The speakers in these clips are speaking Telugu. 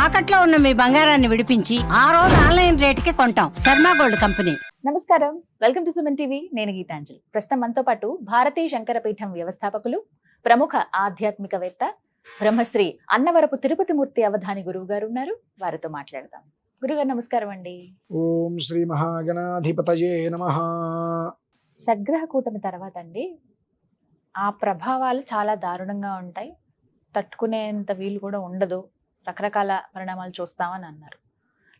తాకట్లో ఉన్న మీ బంగారాన్ని విడిపించి ఆ రోజు ఆన్లైన్ రేటుకి కొంటాం. Sharma gold company. నమస్కారం, వెల్కమ్ టు సుమన్ టీవీ. నేను గీతాంజలి. ప్రస్తుతం మనతో పాటు భారతీయ శంకరపీఠం వ్యవస్థాపకులు, ప్రముఖ ఆధ్యాత్మికవేత్త, బ్రహ్మశ్రీ అన్నవరపు తిరుపతి మూర్తి అవధాని గురువు గారు ఉన్నారు. వారితో మాట్లాడదాం. గురుగారు నమస్కారం అండి. ఓం శ్రీ మహాగణాధిపతయే నమః. షడ్గ్రహ కూటమి తర్వాత అండి ఆ ప్రభావాలు చాలా దారుణంగా ఉంటాయి, తట్టుకునేంత వీలు కూడా ఉండదు, రకరకాల పరిణామాలు చూస్తామని అన్నారు.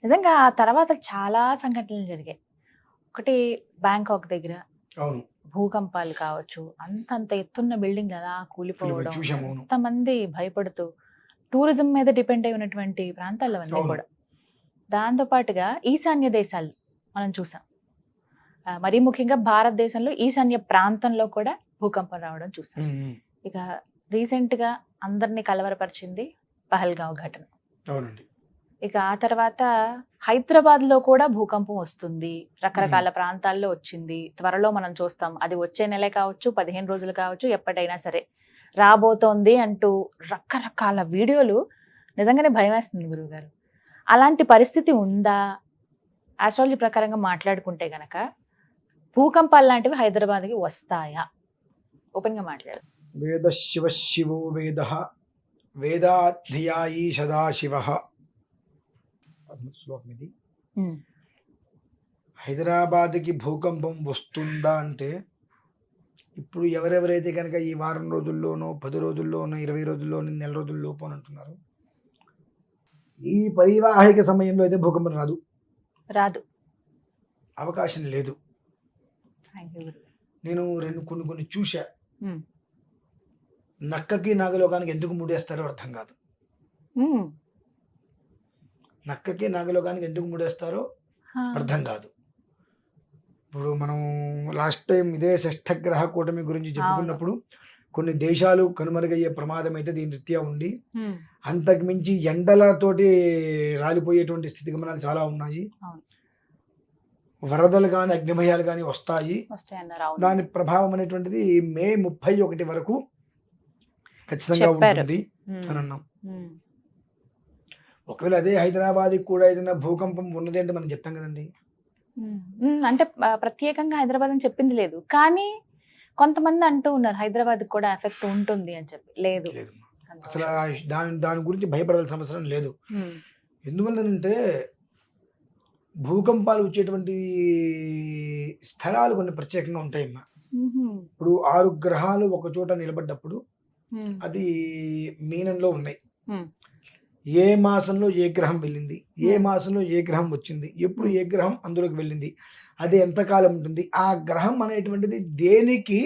నిజంగా ఆ తర్వాత చాలా సంఘటనలు జరిగాయి. ఒకటి బ్యాంకాక్ దగ్గర భూకంపాలు కావచ్చు, అంతంత ఎత్తున్న బిల్డింగ్ అలా కూలిపోవడం, అంతమంది భయపడుతూ టూరిజం మీద డిపెండ్ అయి ఉన్నటువంటి ప్రాంతాలు అవన్నీ కూడా. దాంతో పాటుగా ఈశాన్య దేశాలు మనం చూసాం, మరీ ముఖ్యంగా భారతదేశంలో ఈశాన్య ప్రాంతంలో కూడా భూకంపం రావడం చూసాం. ఇక రీసెంట్ గా అందరినీ కలవరపరిచింది పహల్గావ్ ఘటన. ఇక ఆ తర్వాత హైదరాబాద్ లో కూడా భూకంపం వస్తుంది, రకరకాల ప్రాంతాల్లో వచ్చింది. త్వరలో మనం చూస్తాం, అది వచ్చే నెలే కావచ్చు, 15 రోజులు కావచ్చు, ఎప్పటికైనా సరే రాబోతోంది అంటూ రకరకాల వీడియోలు. నిజంగానే భయం వేస్తుంది గురువుగారు. అలాంటి పరిస్థితి ఉందా? ఆస్ట్రాలజీ ప్రకారంగా మాట్లాడుకుంటే గనక భూకంపాలు లాంటివి హైదరాబాద్కి వస్తాయా? ఓపెన్ గా మాట్లాడు. వేద శివ శివో వేద వేదాధ్యాయీ సదాశివ. శ్లోకం ఇది. హైదరాబాద్కి భూకంపం వస్తుందా అంటే, ఇప్పుడు ఎవరెవరైతే కనుక ఈ వారం రోజుల్లోనో 10 రోజుల్లోనో 20 రోజుల్లోనో నెల రోజుల్లోపు అని అంటున్నారు, ఈ పరివాహిక సమయంలో అయితే భూకంపం రాదు, అవకాశం లేదు. నేను కొన్ని చూసా. నక్కకి నాగలోకానికి ఎందుకు ముడేస్తారో అర్థం కాదు. నక్కకి నాగలోకానికి ఎందుకు ముడేస్తారో అర్థం కాదు. ఇప్పుడు మనం లాస్ట్ టైం ఇదే షష్ఠగ్రహ కూటమి గురించి చెప్పుకున్నప్పుడు కొన్ని దేశాలు కనుమరుగయ్యే ప్రమాదం అయితే దీని రీత్యా ఉండి, అంతకు మించి ఎండలతోటి రాలిపోయేటువంటి స్థితిగమనాలు చాలా ఉన్నాయి. వరదలు కానీ అగ్నిభయాలు కానీ వస్తాయి. దాని ప్రభావం అనేటువంటిది మే 31 వరకు ఖచ్చితంగా ఉంటుంది అని అన్నాం. ఒకవేళ అదే హైదరాబాద్ కూడా ఏదైనా భూకంపం ఉన్నది అంటే మనం చెప్తాం కదండి. అంటే ప్రత్యేకంగా హైదరాబాద్ అని చెప్పింది లేదు, కానీ కొంతమంది అంటూ ఉన్నారు హైదరాబాద్ కూడా ఎఫెక్ట్ ఉంటుంది అని చెప్పి. లేదు, అసలు దాని గురించి భయపడాల్సిన అవసరం లేదు. ఎందువల్లంటే భూకంపాలు వచ్చేటువంటి స్థలాలు కొన్ని ప్రత్యేకంగా ఉంటాయమ్మా. ఇప్పుడు 6 గ్రహాలు ఒక చోట నిలబడ్డప్పుడు అది మీనంలో ఉన్నాయి. ఏ మాసంలో ఏ గ్రహం వెళ్ళింది, ఏ మాసంలో ఏ గ్రహం వచ్చింది, ఎప్పుడు ఏ గ్రహం అందులోకి వెళ్ళింది, అది ఎంతకాలం ఉంటుంది, ఆ గ్రహం అనేటువంటిది దేనికి,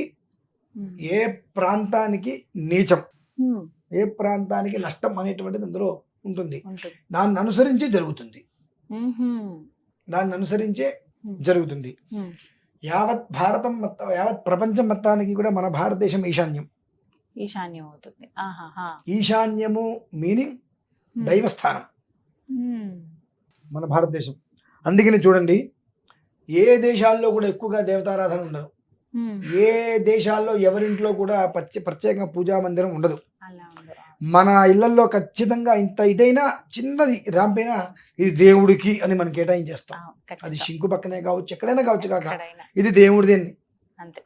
ఏ ప్రాంతానికి నీచం, ఏ ప్రాంతానికి నష్టం అనేటువంటిది అందులో ఉంటుంది. దాన్ని అనుసరించే జరుగుతుంది. యావత్ భారతం మొత్తం, యావత్ ప్రపంచం మొత్తానికి కూడా మన భారతదేశం ఈశాన్యం అవుతుంది. ఈశాన్యము మీనింగ్ దైవస్థానం మన భారతదేశం. అందుకని చూడండి, ఏ దేశాల్లో కూడా ఎక్కువగా దేవతారాధన ఉండదు. ఏ దేశాల్లో ఎవరింట్లో కూడా ప్రత్యేకంగా పూజా మందిరం ఉండదు. మన ఇళ్లలో ఖచ్చితంగా ఇంత ఇదైనా చిన్నది రాంపైనా ఇది దేవుడికి అని మనం కేటాయించేస్తాం. అది శంకు పక్కనే కావచ్చు, ఎక్కడైనా కావచ్చు కాక ఇది దేవుడిది.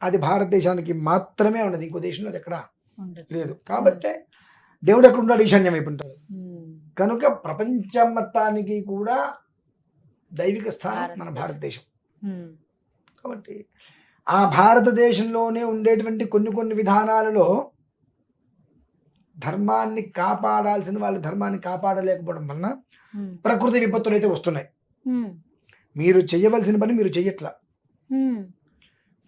అది భారతదేశానికి మాత్రమే ఉన్నది, ఇంకో దేశంలో అది ఎక్కడ లేదు. కాబట్టి దేవుడు ఎక్కడ ఉన్నాడు? ఈశాన్యం అయిపోయింటాడు. కనుక ప్రపంచం మొత్తానికి కూడా దైవిక స్థానం మన భారతదేశం. కాబట్టి ఆ భారతదేశంలోనే ఉండేటువంటి కొన్ని విధానాలలో ధర్మాన్ని కాపాడాల్సిన వాళ్ళు ధర్మాన్ని కాపాడలేకపోవడం వలన ప్రకృతి విపత్తులు అయితే వస్తున్నాయి. మీరు చెయ్యవలసిన పని మీరు చెయ్యట్లా.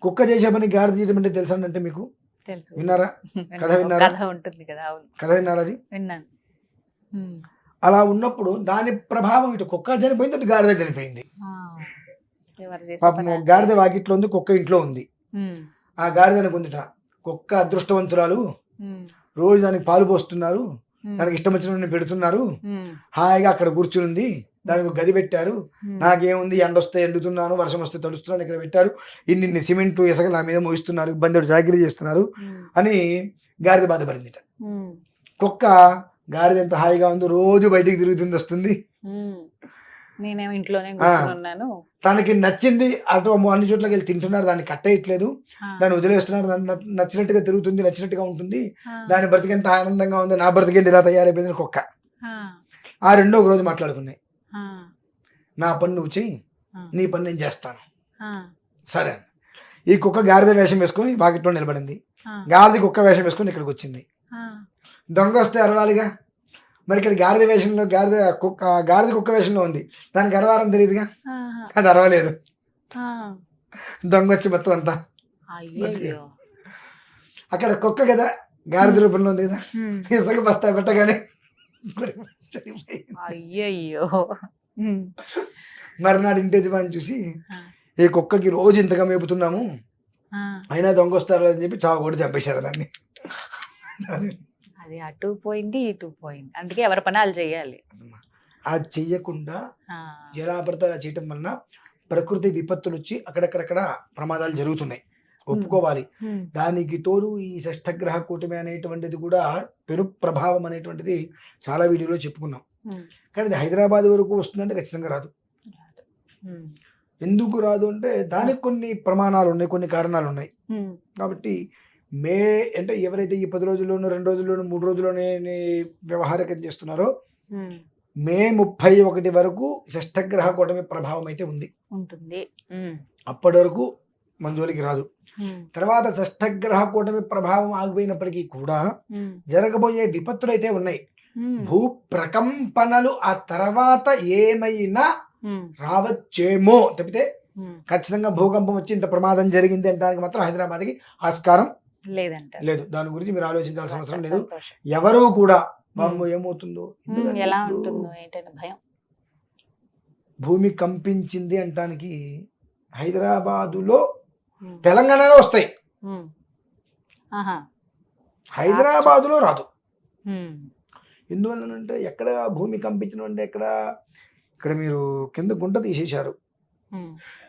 కుక్క చేసే పని గాడిద చేయడం అంటే తెలుసా అంటే మీకు? విన్నారా? కథ విన్నారా? కథ విన్నారా? అది విన్నాను. అలా ఉన్నప్పుడు దాని ప్రభావం ఇటు కుక్క చనిపోయింది, అటు గాడిద చనిపోయింది. పాపం గాడిద వాకిట్లో ఉంది, కుక్క ఇంట్లో ఉంది. ఆ గాడిదని పొందిట కుక్క అదృష్టవంతురాలు, రోజు దానికి పాలు పోస్తున్నారు, దానికి ఇష్టం వచ్చిన పెడుతున్నారు, హాయిగా అక్కడ కూర్చుని దానికి గది పెట్టారు. నాకేముంది, ఎండ వస్తే ఎండుతున్నాను, వర్షం వస్తే తడుస్తున్నాను, ఇక్కడ పెట్టారు, ఇన్ని సిమెంట్ ఇసుక నా మీద మోయిస్తున్నారు, బందెడు చాకిరీ చేస్తున్నారు అని గాడిద బాధపడిందిట. కుక్క గాడిద ఎంత హాయిగా ఉందో, రోజు బయటికి తిరుగుతుంది వస్తుంది. నేనేమో ఇంట్లోనే కూర్చున్నాను. తనకి నచ్చింది అటు అన్ని చోట్లకి వెళ్ళి తింటున్నారు, దాన్ని కట్టేయట్లేదు, దాన్ని వదిలేస్తున్నారు, దాన్ని నచ్చినట్టుగా తిరుగుతుంది, నచ్చినట్టుగా ఉంటుంది, దాని బ్రతికి ఎంత ఆనందంగా ఉంది, నా బ్రతికేంటి ఇలా తయారైపోయింది కుక్క. ఆ రెండో ఒక రోజు మాట్లాడుకున్నాయి, నా పని నువ్వు చెయ్యి, నీ పని నేను చేస్తాను. సరే, ఈ కుక్క గాడిద వేషం వేసుకొని వాకిట్లో నిలబడింది, గాడిద కుక్క వేషం వేసుకొని ఇక్కడికి వచ్చింది. దొంగ వస్తే అరవాలిగా, మరి ఇక్కడ గాడిద వేషంలో గాడిద కుక్క వేషంలో ఉంది, దానికి అరవారం తెలియదుగా, అది అరవలేదు. దొంగ వచ్చి మొత్తం అంతా అక్కడ కుక్క కదా గాడిద రూపంలో ఉంది కదా, ఇసుక బస్తా పెట్టగానే అయ్యయ్యో. మర్నాడు ఇంటి యజమాని చూసి, ఈ కుక్కకి రోజు ఇంతగా మేపుతున్నాము, అయినా దొంగ వస్తారు అని చెప్పి చావు కూడా చంపేశారు దాన్ని. అది అటు పోయింది ఇటు పోయింది, అందుకే ఎవరి పని వాళ్ళు చెయ్యాలి. అది చెయ్యకుండా ఎలా పడితే అలా చేయటం వలన ప్రకృతి విపత్తులు వచ్చి అక్కడక్కడక్కడ ప్రమాదాలు జరుగుతున్నాయి, ఒప్పుకోవాలి. దానికి తోడు ఈ షష్ఠగ్రహ కూటమి అనేటువంటిది కూడా పెను ప్రభావం అనేటువంటిది చాలా వీడియోలో చెప్పుకున్నాం. కానీ అది హైదరాబాద్ వరకు వస్తుందంటే ఖచ్చితంగా రాదు. ఎందుకు రాదు అంటే దానికి కొన్ని ప్రమాణాలు ఉన్నాయి, కొన్ని కారణాలు ఉన్నాయి. కాబట్టి అంటే ఎవరైతే ఈ 10 రోజుల్లోనూ 2 రోజుల్లోనూ 3 రోజుల్లోనే వ్యవహారికం చేస్తున్నారో మే 31 వరకు షష్ఠగ్రహ కూటమి ప్రభావం అయితే ఉంటుంది. అప్పటి వరకు మన జోలికి రాదు. తర్వాత షష్ఠగ్రహ కూటమి ప్రభావం ఆగిపోయినప్పటికీ కూడా జరగబోయే విపత్తులు అయితే ఉన్నాయి. భూ ప్రకంపనలు ఆ తర్వాత ఏమైనా రావచ్చేమో తప్పితే ఖచ్చితంగా భూకంపం వచ్చి ఇంత ప్రమాదం జరిగింది అంటే మాత్రం హైదరాబాద్కి ఆస్కారం లేదు. దాని గురించి మీరు ఆలోచించాల్సిన అవసరం లేదు. ఎవరు కూడా బాబు ఏమవుతుందో, ఎలా ఉంటుందో ఏంటంటే భయం. భూమి కంపించింది అంటానికి హైదరాబాదులో తెలంగాణలో వస్తాయి, హైదరాబాదులో రాదు. ఎందువల్లనంటే ఎక్కడ భూమి కంపించడం అంటే ఇక్కడ మీరు కింద గుంట తీసేశారు,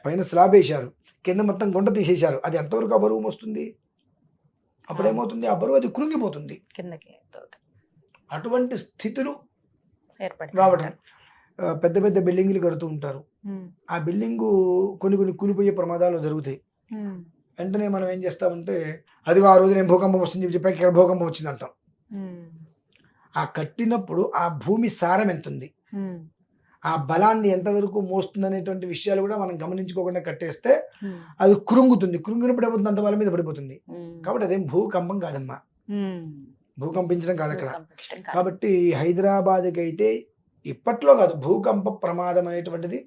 పైన స్లాబ్ వేశారు, కింద మొత్తం గుంట తీసేశారు, అది ఎంతవరకు ఆ బరువు వస్తుంది? అప్పుడేమవుతుంది, ఆ బరువు అది కృంగిపోతుంది. అటువంటి స్థితులు రావడం. పెద్ద పెద్ద బిల్డింగ్లు కడుతూ ఉంటారు, ఆ బిల్డింగు కొన్ని కూలిపోయే ప్రమాదాలు జరుగుతాయి. వెంటనే మనం ఏం చేస్తామంటే అదిగో ఆ రోజు నేను భూకంపం వస్తుంది చెప్పాక ఇక్కడ భూకంపం వచ్చింది అంటాం. ఆ కట్టినప్పుడు ఆ భూమి సారం ఎంత ఉంది, ఆ బలాన్ని ఎంతవరకు మోస్తుంది అనేటువంటి విషయాలు కూడా మనం గమనించుకోకుండా కట్టేస్తే అది కృంగుతుంది. కృంగినప్పుడు ఏమవుతుంది, అంత బలం మీద పడిపోతుంది. కాబట్టి అదేం భూకంపం కాదమ్మా, భూకంపించడం కాదు అక్కడ. కాబట్టి హైదరాబాద్కి అయితే ఇప్పట్లో కాదు, భూకంప ప్రమాదం అనేటువంటిది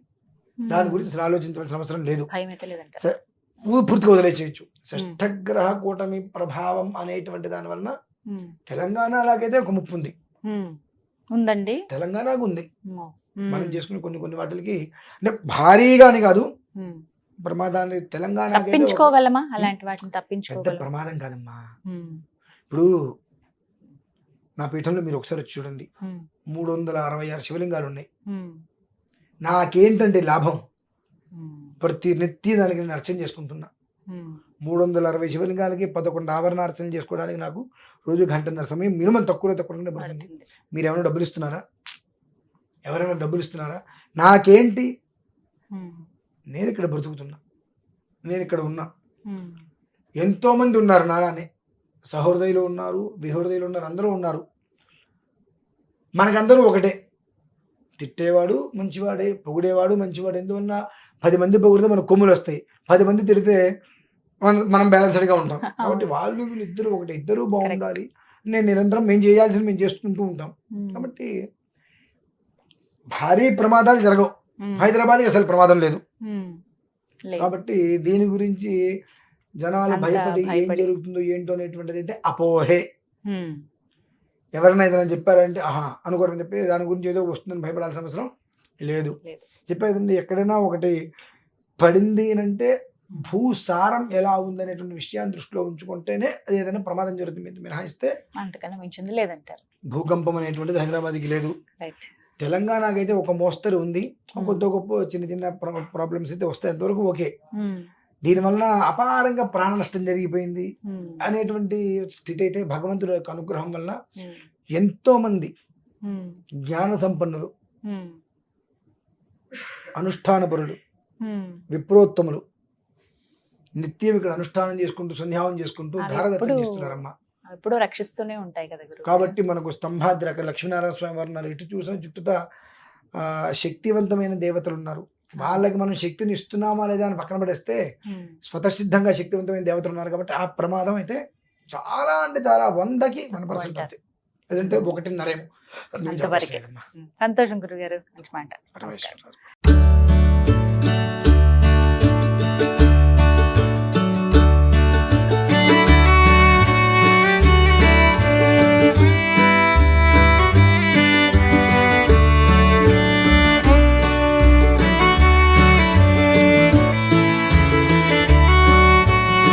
దాని గురించి ఆలోచించవలసిన అవసరం లేదు, పూర్తిగా వదిలేసేయచ్చు. షష్ఠగ్రహ కూటమి ప్రభావం అనేటువంటి దాని వలన తెలంగాణ అలాగైతే ఒక ముప్పు ఉందండి, తెలంగాణకు ఉంది. మనం చేసుకునే కొన్ని వాటికి అంటే భారీగా అని కాదు, ప్రమాదాన్ని తెలంగాణ తప్పించుకోగలమా? అలాంటి వాటిని తప్పించుకోగలమా? ప్రమాదం కాదమ్మా. ఇప్పుడు నా పీఠంలో మీరు ఒకసారి వచ్చి చూడండి, 366 శివలింగాలు ఉన్నాయి. నాకేంటంటే లాభం, ప్రతి నెత్తి దానికి నేను అర్చన చేసుకుంటున్నా. 360 శివలింగాలకి 11 ఆవరణ అర్చన చేసుకోవడానికి నాకు రోజు 1.5 గంట సమయం మినిమం తక్కువగా పడుతుంది. మీరు ఏమైనా డబ్బులు ఇస్తున్నారా? ఎవరైనా డబ్బులు ఇస్తున్నారా? నాకేంటి, నేను ఇక్కడ బ్రతుకుతున్నా, నేను ఇక్కడ ఉన్నా. ఎంతో మంది ఉన్నారు నాలానే, సహృదయులు ఉన్నారు, విహృదయులు ఉన్నారు, అందరూ ఉన్నారు. మనకందరూ ఒకటే, తిట్టేవాడు మంచివాడే, పొగిడేవాడు మంచివాడు. ఎందువల్ల 10 మంది పొగిడితే మనకు కొమ్ములు వస్తాయి, 10 మంది తిడితే మనం బ్యాలెన్స్డ్గా ఉంటాం. కాబట్టి వాళ్ళు వీళ్ళు ఇద్దరు ఒకటే, ఇద్దరు బాగుండాలి. నేను నిరంతరం మేము చేయాల్సింది మేము చేసుకుంటూ ఉంటాం. కాబట్టి భారీ ప్రమాదాలు జరగవు, హైదరాబాద్కి అసలు ప్రమాదం లేదు. కాబట్టి దీని గురించి జనాలు భయపడి ఏం జరుగుతుందో ఏంటో అనేటువంటిది అయితే అపోహే. ఎవరైనా ఏదైనా చెప్పారంటే అనుకోరని చెప్పి దాని గురించి ఏదో వస్తుందని భయపడాల్సిన అవసరం లేదు. చెప్పేదండి, ఎక్కడైనా ఒకటి పడింది అంటే భూసారం ఎలా ఉందనేటువంటి విషయాన్ని దృష్టిలో ఉంచుకుంటేనే అది ఏదైనా ప్రమాదం జరుగుతుంది. మినహాయిస్తే అంతకన్నా మించింది లేదంటారు. భూకంపం అనేటువంటిది హైదరాబాద్కి లేదు. తెలంగాణకి అయితే ఒక మోస్తరు ఉంది, కొద్ది గొప్ప చిన్న ప్రాబ్లమ్స్ అయితే వస్తాయి, అంతవరకు ఓకే. దీనివల్ల అపారంగా ప్రాణ నష్టం జరిగిపోయింది అనేటువంటి స్థితి అయితే భగవంతుడి యొక్క అనుగ్రహం వల్ల ఎంతో మంది ఉమ్, జ్ఞాన సంపన్నులు, ఉమ్, అనుష్ఠానపరులు, ఉమ్. విప్రోత్తములు నిత్యం ఇక్కడ అనుష్ఠానం చేసుకుంటూ సంధ్యావం చేసుకుంటూ అవి ధారదత్తం ఎప్పుడూ- చేస్తున్నారమ్మా. ఎప్పుడూ రక్షిస్తూనే ఉంటాయి కదా గురువు. కాబట్టి మనకు స్తంభాద్రి అక్కడ లక్ష్మీనారాయణ స్వామి వారు ఉన్నారు. ఇటు చూసిన చుట్టూతా శక్తివంతమైన దేవతలు ఉన్నారు. వాళ్ళకి మనం శక్తిని ఇస్తున్నామా లేదా అని పక్కన పడేస్తే ఉమ్, స్వతసిద్ధంగా శక్తివంతమైన దేవతలు ఉన్నారు. కాబట్టి ఆ ప్రమాదం అయితే చాలా అంటే చాలా 100కి 1% అవుతాయి. లేదంటే 1.5 అంతవరకే. సంతోషం గురుగారు, మంచి మాట. నమస్కారం. నమస్కారం.